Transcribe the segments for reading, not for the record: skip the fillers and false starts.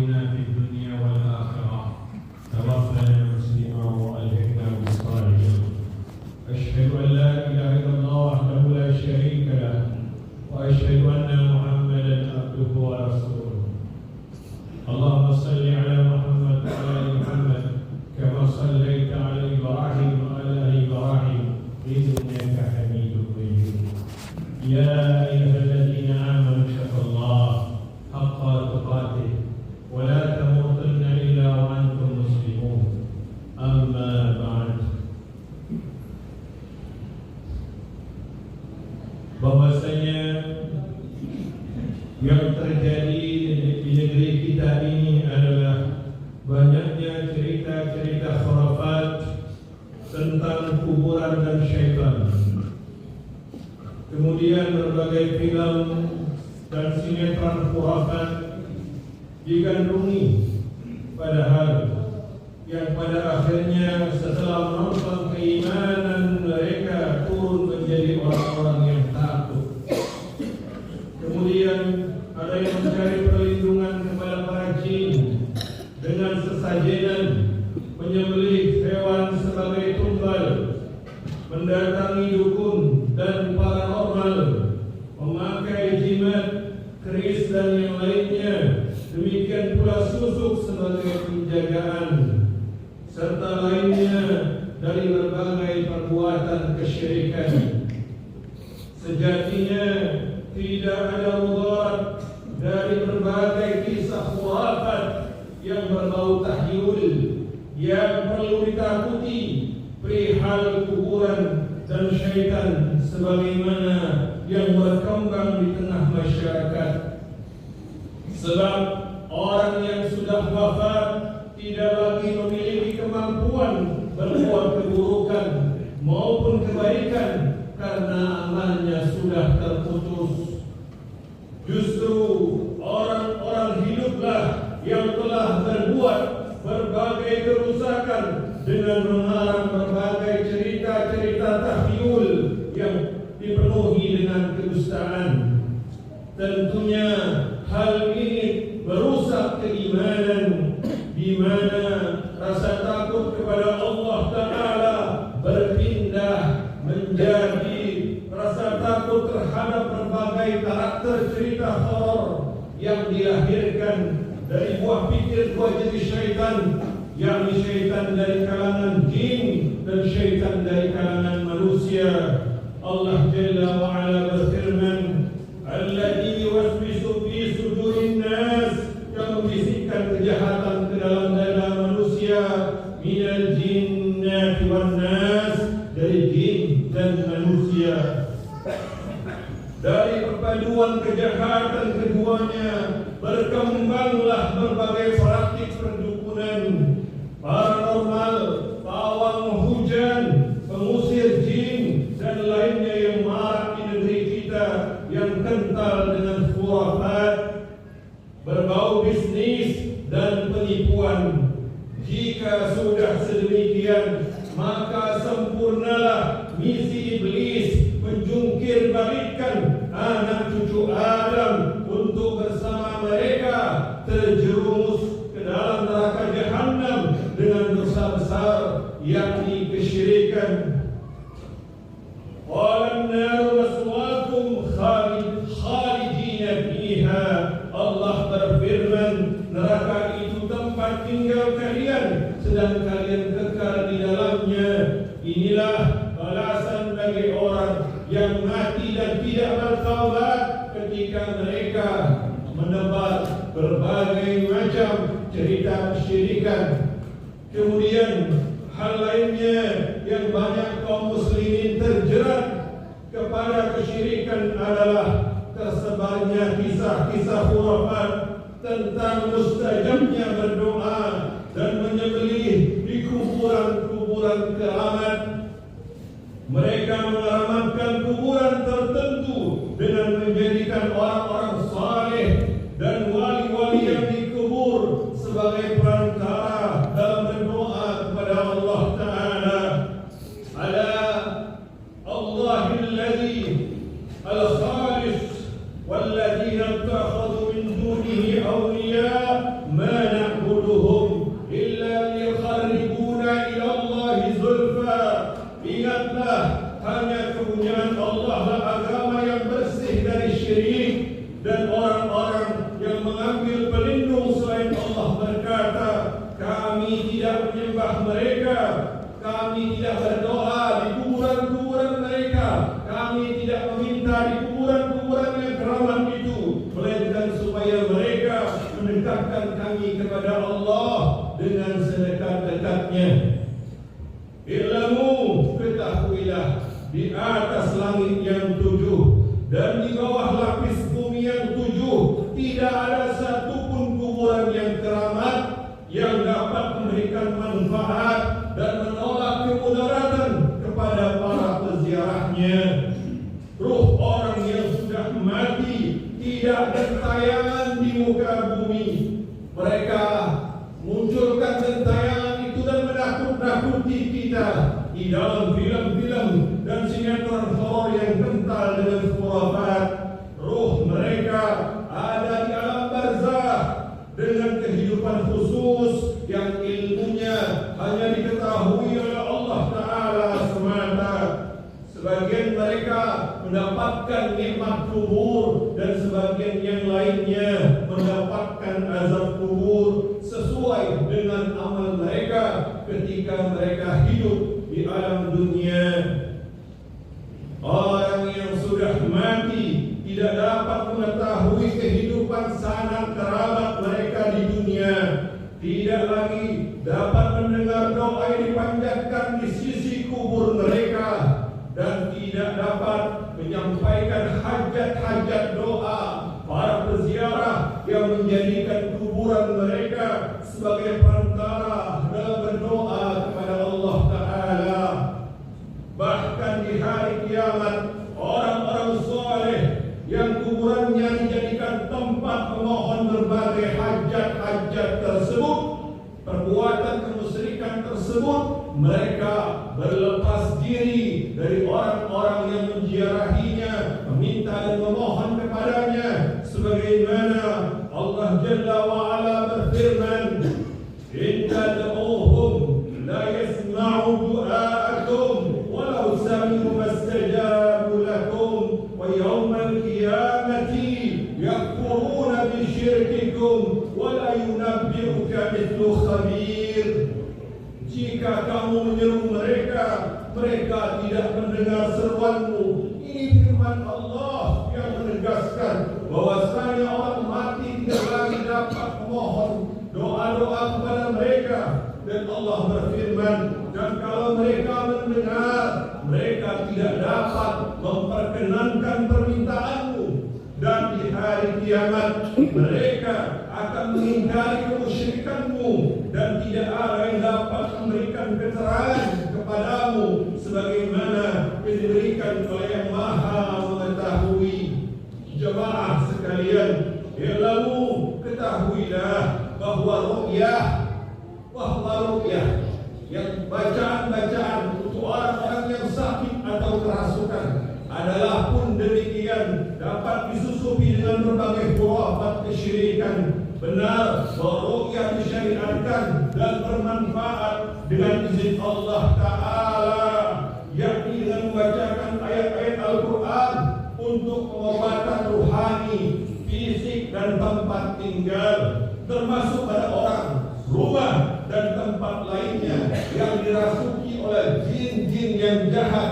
علينا في الدنيا والآخرة توفنا مسلما وألحقنا بالصالحين. أشهد أن لا إله إلا الله وحده لا شريك له وأشهد أن محمدا عبده ورسوله. اللهم صل على محمد وعلى آل محمد كما صليت على إبراهيم وعلى آل إبراهيم إنك حميد مجيد. يا أيها الذين آمنوا اتقوا الله حق تقاته ولا تموتن إلا وأنتم مسلمون. أما بعد. Bahwasanya yang terjadi di negeri kita ini adalah banyaknya cerita-cerita khurafat tentang kuburan dan syaitan. Kemudian berbagai film dan sinetron khurafat digandrungi, padahal yang pada akhirnya setelah menonton keimanan mereka turun menjadi orang-orang yang takut. Kemudian ada yang mencari perlindungan kepada para jin dengan sesajenan menyembelih hewan sebagai tumbal, mendatangi dukun dan paranormal, memakai jimat, keris dan yang lainnya. Demikian pula susuk sebagai penjagaan serta lainnya dari berbagai perbuatan kesyirikan. Sejatinya tidak ada mudarat dari berbagai kisah khurafat yang berbau tahyul yang perlu ditakuti perihal kuburan dan syaitan sebagaimana yang berkembang di tengah masyarakat. Sebab orang yang sudah wafat tidak lagi memiliki kemampuan berbuat keburukan maupun kebaikan karena amalnya sudah terputus. Justru orang-orang hiduplah yang telah berbuat berbagai kerusakan dengan mengarang berbagai cerita-cerita tahyul yang dipenuhi dengan kedustaan. Tentunya hal ini merusak keimanan, di mana rasa takut kepada Allah Ta'ala berpindah menjadi rasa takut terhadap berbagai karakter cerita horor yang dilahirkan dari buah pikir dua jenis syaitan, yakni syaitan dari kalangan jin dan syaitan dari kalangan manusia. Allah Jalla wa'ala berfirman, alladzi yuwaswisu fi sudurin nas, yang membisikkan kejahatan ke dalam dada manusia, minal jinnati wan nas, dari jin dan manusia. Dari perpaduan kejahatan keduanya berkembanglah berbagai praktik perdukunan, paranormal, pawang hujan, pengusir jin dan lainnya yang marak di negeri kita yang kental dengan khurafat, berbau bisnis dan penipuan. Jika sudah sedemikian, maka sempurnalah misi iblis menjungkir balikkan anak cucu Adam untuk bersama mereka terjerumus ke dalam neraka Jahannam dengan dosa besar, yakni kesyirikan. Qalan naru maswaakum khalidina fiha. Allah berfirman, neraka itu tempat tinggal kalian sedang kalian kekal di dalamnya. Inilah balasan bagi orang yang mati dan tidak bertaubat ketika mereka menebar berbagai macam cerita kesyirikan. Kemudian hal lainnya yang banyak kaum muslimin terjerat kepada kesyirikan adalah tersebarnya kisah-kisah khurafat tentang mustajabnya berdoa dan menyembelih di kuburan-kuburan keramat. Mereka mengeramatkan kuburan tertentu dengan menjadikan orang-orang saleh dan wali-wali yang dikubur sebagai perantara dalam berdoa kepada Allah Ta'ala. Ala Allahilladzi al-khalis walladzina ittakhadhu min dunihi awliya ma tidak berdoa di kuburan-kuburan mereka. Kami tidak meminta di kuburan-kuburan yang keramat itu, melainkan supaya mereka mendekatkan kami kepada Allah dengan sedekat-dekatnya. Ilmu, ketahuilah, di atas langit yang 7 dan di bawah lapis bumi yang 7 tidak ada satupun kuburan yang keramat yang dapat memberikan manfaat dan menolak kemudaratan kepada para peziarahnya. Ruh orang yang sudah mati tidak gentayangan di muka bumi. Mereka munculkan gentayangan itu dan menakut-nakuti kita di dalam film-film dan sinetron horor yang kental dengan khurafat. Ruh mereka ada di alam barzakh dengan kehidupan khusus yang ilmunya hanya diketahui oleh Allah Ta'ala semata. Sebagian mereka mendapatkan nikmat kubur dan sebagian yang lainnya mendapatkan azab kubur sesuai dengan amal mereka ketika mereka hidup di alam dunia. Orang yang sudah mati tidak dapat mengetahui kehidupan sanak kerabat mereka di dunia, tidak lagi dapat mendengar doa yang dipanjatkan di sisi kubur mereka, dan tidak dapat menyampaikan hajat-hajat doa para peziarah yang menjadikan kuburan mereka sebagai perantara dalam berdoa kepada Allah Ta'ala. Bahkan di hari kiamat, orang-orang soleh yang kuburannya dijadikan tempat memohon berbagai hajat-hajat tersebut, perbuatan kemusyrikan tersebut, mereka berlepas diri dari orang-orang yang menziarahinya, meminta dan memohon kepadanya, sebagaimana Allah Jalla wa Ala berfirman, "In tad'uuhum la yasma'u du'aakum walau sami'u mastajabu lakum wa yawmal qiyamati yakfuruna bi syirkikum wa la yunabbi'uka mithlu khabir." Jika kamu menyeru mereka, mereka tidak mendengar seruanmu. Ini firman Allah yang menegaskan bahwasanya orang mati tidak lagi dapat memohon doa-doa kepada mereka. Dan Allah berfirman, dan kalau mereka mendengar, mereka tidak dapat memperkenankan permintaanmu. Dan di hari kiamat mereka akan mengingkari kemusyrikanmu, dan tidak ada yang dapat memberikan keterangan kepadamu sebagaimana yang diberikan oleh Yang Maha Mengetahui. Jemaah sekalian, ilmu, ketahuilah bahwa ruqyah yang bacaan-bacaan untuk orang-orang yang sakit atau kerasukan adalah pun demikian dapat disusupi dengan berbagai khurafat kesyirikan. Benar bahwa ruqyah disyariatkan dan bermanfaat dengan izin Allah Ta'ala, yakni dengan membacakan ayat-ayat Al-Quran untuk pengobatan ruhani, fisik dan tempat tinggal, termasuk pada orang, rumah dan tempat lainnya yang dirasuki oleh jin-jin yang jahat.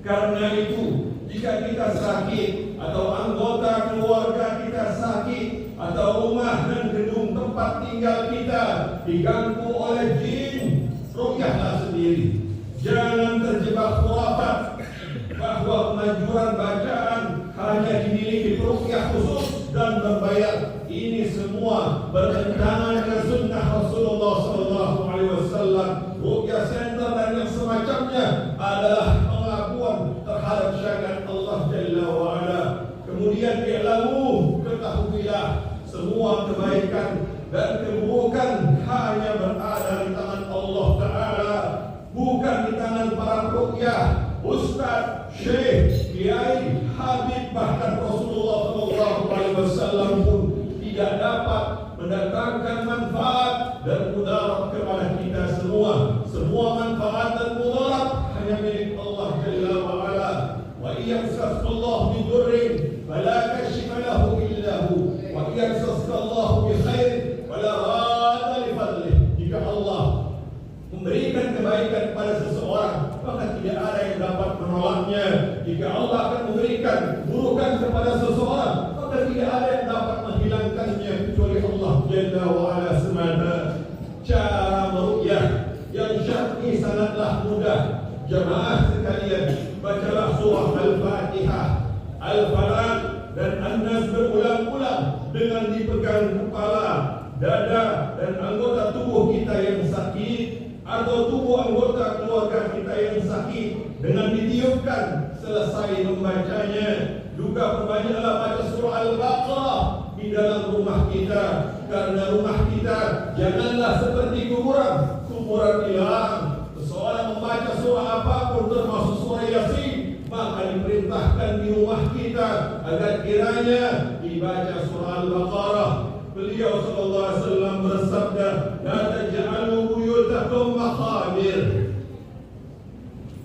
Karena itu, jika kita sakit atau anggota keluarga kita sakit atau rumah dan gedung tempat tinggal kita diganggu oleh jin, ruqyahlah sendiri. Jangan terjebak khurafat bahwa penganjuran bacaan hanya dimiliki ruqyah khusus dan berbayar. Ini semua bertentangan dengan sunnah Rasulullah SAW. Ruqyah center dan yang semacamnya adalah pengakuan terhadap syariat Allah Jalla wa Ala. Kemudian ilmu, ketahuilah semua kebaikan dan keburukan hanya berada di tangan Allah Ta'ala, bukan di tangan para ruqyah, ustaz, syekh, kiai, habib, bahkan Rasulullah SAW pun tidak dapat mendatangkan manfaat dan mudarat kepada kita semua. Semua manfaat dan mudarat hanya milik Allah Jalla wa Ala. Wa iyamsaskallahu bidurrin fala kashifa lahu illa hu wa iyamsaskallahu bi khairin fala radda li fadlih. Jika Allah memberikan kebaikan pada jika Allah akan memberikan burukan kepada seseorang, maka tidak ada yang dapat menghilangkannya kecuali Allah Jalla wa Ala semata. Cara meruqyah yang syar'i sangatlah mudah. Jemaah sekalian, bacalah surah Al-Fatihah, Al-Falaq dan An-Nas berulang-ulang dengan dipegang kepala, dada dan anggota tubuh kita yang sakit atau tubuh anggota keluarga kita yang sakit dengan ditiupkan. Selesai membacanya, juga perbanyaklah baca surah Al-Baqarah di dalam rumah kita, karena rumah kita janganlah seperti kuburan. Kuburan hilang. Seseorang membaca surah apapun termasuk surah Yasin, maka diperintahkan di rumah kita agar kiranya dibaca surah Al-Baqarah. Beliau sallallahu alaihi wasallam bersabda, "La taj'alu buyutakum maqabir.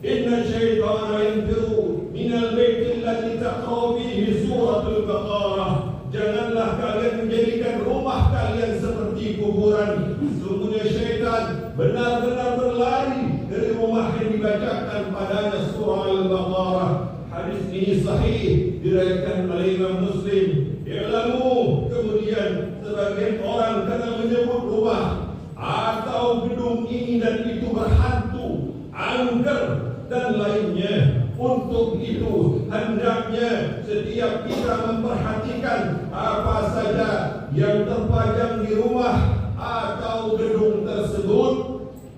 Inna syaitana yanfiru minal baiti alladhi taqra'u fihi suratul Baqarah." Janganlah kalian menjadikan rumah kalian seperti kuburan. Sungguhnya syaitan benar-benar berlari dari rumah yang dibacakan padanya surah Al-Baqarah. Hadis ini sahih, diriwayatkan oleh Imam Muslim. I'lamu, kemudian sebagian orang karena menyebut rumah atau gedung ini dan itu berhantu, angker dan lainnya. Untuk itu hendaknya setiap kita memperhatikan apa saja yang terpajang di rumah atau gedung tersebut.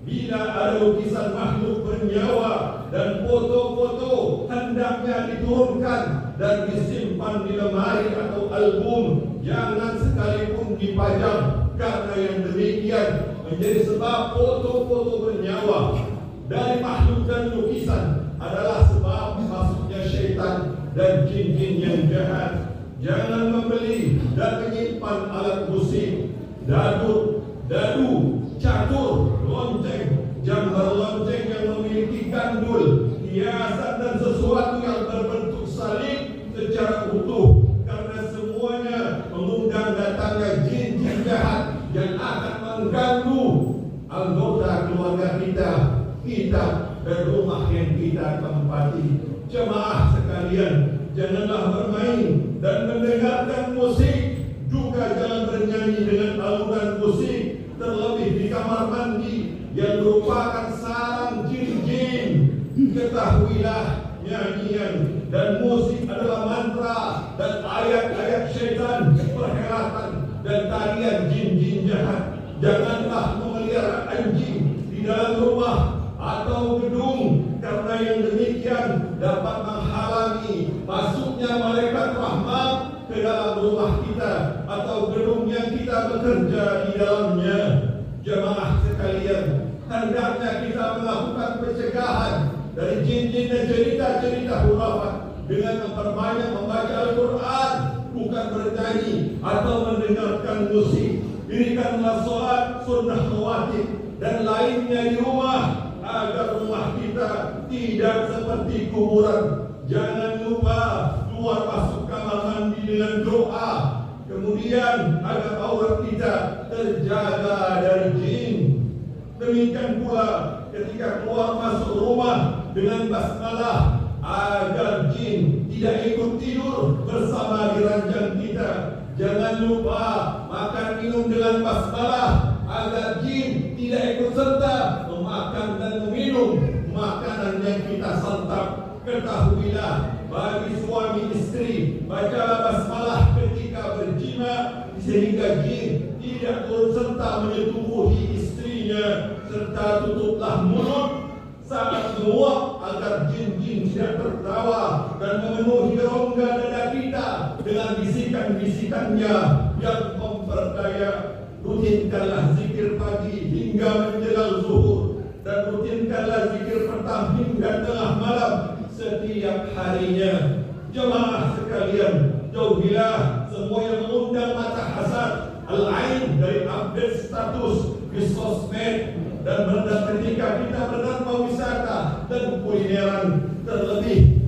Bila ada lukisan makhluk bernyawa dan foto-foto, hendaknya diturunkan dan disimpan di lemari atau album. Jangan sekalipun dipajang, karena yang demikian menjadi sebab foto-foto bernyawa dari makhluk dan lukisan adalah sebab masuknya syaitan dan jin-jin yang jahat. Jangan membeli dan menyimpan alat musik, dadu, catur, lonceng, jambar lonceng yang memiliki gandul, hiasan dan sesuatu yang berbentuk salib secara utuh, karena semuanya mengundang datangnya jin-jin jahat yang akan mengganggu anggota keluarga kita dan rumah yang kita tempati. Jemaah sekalian, janganlah bermain dan mendengarkan musik, juga jangan bernyanyi dengan alunan musik, terlebih di kamar mandi yang merupakan sarang jin-jin. Ketahuilah, nyanyian dan musik adalah mantra dan ayat-ayat syaitan, perhelatan dan tarian jin-jin jahat. Janganlah memelihara anjing di dalam rumah atau gedung, karena yang demikian dapat menghalangi masuknya malaikat rahmat ke dalam rumah kita atau gedung yang kita bekerja di dalamnya. Jemaah sekalian, hendaknya kita melakukan pencegahan dari jin-jin dan cerita-cerita hurafat dengan memperbanyak membaca Al-Quran, bukan bernyanyi atau mendengarkan musik. Dirikanlah sholat sunnah rawatib dan lainnya di rumah, agar rumah kita tidak seperti kuburan. Jangan lupa keluar masuk kamar mandi dengan doa. Kemudian agar aurat kita terjaga dari jin. Demikian pula ketika keluar masuk rumah dengan basmalah, agar jin tidak ikut tidur bersama di ranjang kita. Jangan lupa makan minum dengan basmalah, agar jin tidak ikut serta memakan dan meminum makanan yang kita santap. Ketahuilah, bagi suami istri, bacalah basmalah ketika berjima, sehingga jin tidak turut serta menyetubuhi istrinya, serta tutuplah mulut saat menguap agar jin-jin tidak tertawa dan memenuhi rongga dada kita dengan bisikan-bisikannya yang memperdaya. Rutinkanlah zikir pagi hingga menjelang zuhur, dan rutinkanlah zikir petang hingga tengah malam setiap harinya. Jemaah sekalian, jauhilah semua yang mengundang mata hasad, al-ain dari update status di sosmed, dan ketika kita bernama wisata dan kulineran, terlebih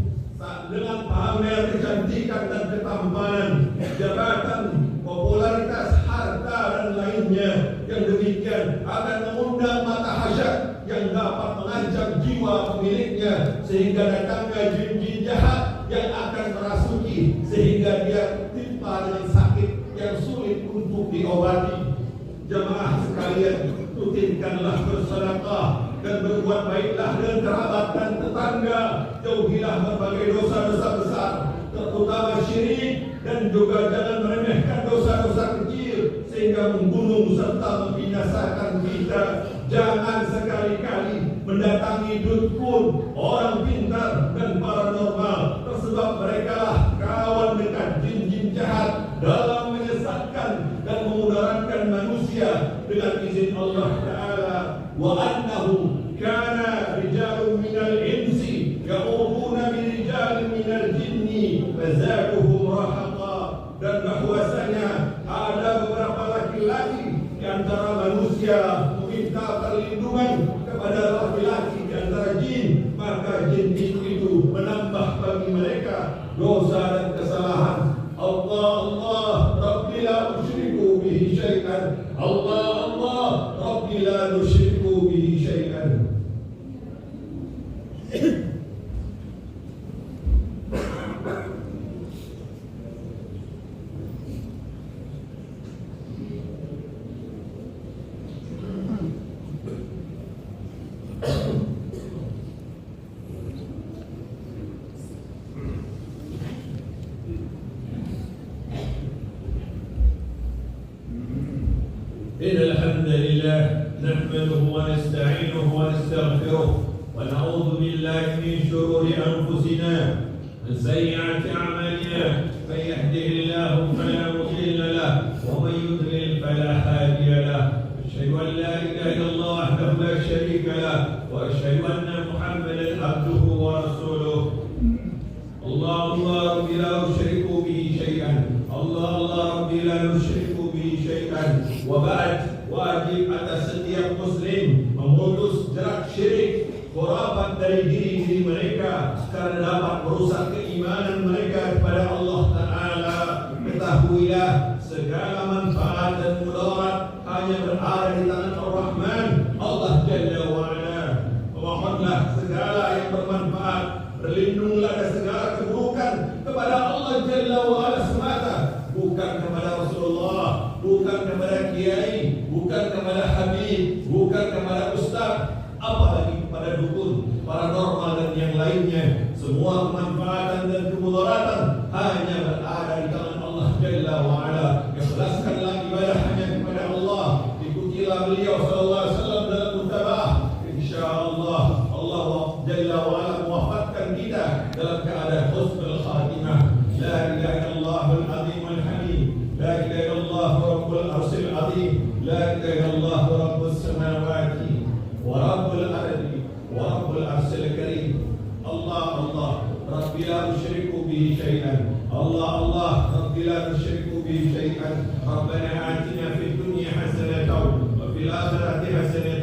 dengan pamer kecantikan dan ketampanan, jabatan, popularitas, harta dan lainnya yang demikian akan mengundang mata hasad yang dapat mengancam jiwa jiwa pemiliknya, sehingga datangnya jin-jin jahat yang akan merasuki, sehingga dia timpa dengan sakit yang sulit untuk diobati. Jemaah sekalian, rutinkanlah bersedekah dan berbuat baiklah dengan kerabat dan tetangga. Jauhilah berbagai dosa-dosa besar, terutama syirik, dan juga jangan meremehkan dosa-dosa kecil sehingga membunuh serta membinasakan kita. Jangan sekali-kali mendatangi dukun, orang pintar dan paranormal, tersebab merekalah kawan dekat jin-jin jahat dalam menyesatkan dan memudaratkan manusia dengan izin Allah Ta'ala. Wa annahu kana rijalun minal insi ya'uduna birijalin minal jinni fazaduhum rahaqa. Dan bahwasanya ada beberapa laki-laki di antara manusia meminta perlindungan kepada laki-laki di antara jin, maka jin-jin itu menambah bagi mereka dosa dan kesalahan. Allah Allah Rabbi la usyriku bihi syai'an. Allah Allah Rabbi la nusyriku bihi syai'an. إن الحمد لله نحمده ونستعينه ونستغفره ونعوذ بالله من شرور أنفسنا من سيئات أعمالنا. من يهده الله فلا مضل له ومن يضلل فلا هادي له. أشهد أن لا إله إلا الله وحده لا شريك له وأشهد أن محمدا عبده ورسوله. الله الله ربي لا أشرك به شيئا. الله الله ربي لا نشرك به شيئا. Wabad, wajib atas setiap muslim memutus jerak syirik, khurafat dari diri mereka, karena dapat merusak keimanan mereka kepada Allah Ta'ala. Ketahuilah segala manfaat dan mudarat hanya berada di tangan Ar-Rahman, Allah Jalla wa'ala. Memohonlah segala yang bermanfaat, berlindunglah dari segala keburukan kepada Allah Jalla wa'ala semata, bukan kepada Rasulullah, bukan kepada kiai, bukan kepada habib, bukan kepada ustaz, apalagi kepada dukun, paranormal dan yang lainnya. Semua kemanfaatan dan kemudaratan hanya berada di tangan Allah Jalla wa'ala. Ikhlaskanlah ibadah hanya kepada Allah. Ikutilah beliau sallallahu alaihi wasallam dalam mutaba'ah. InsyaAllah Allah Jalla wa'ala mewafatkan kita dalam keadaan husnul khatimah. La ilaha illallahul azimul hamid. La ilaha illallah rabbul arsil azim. La ilaha illallah rabbus samawati wa rabbul ardi wa rabbul arsil karim. Allah Allah Rabbi la usyriku bihi syai'an. Allah Allah Rabbi la usyriku bihi syai'an. Rabbana atina fid dunya hasanatan wa fil akhirati hasanatan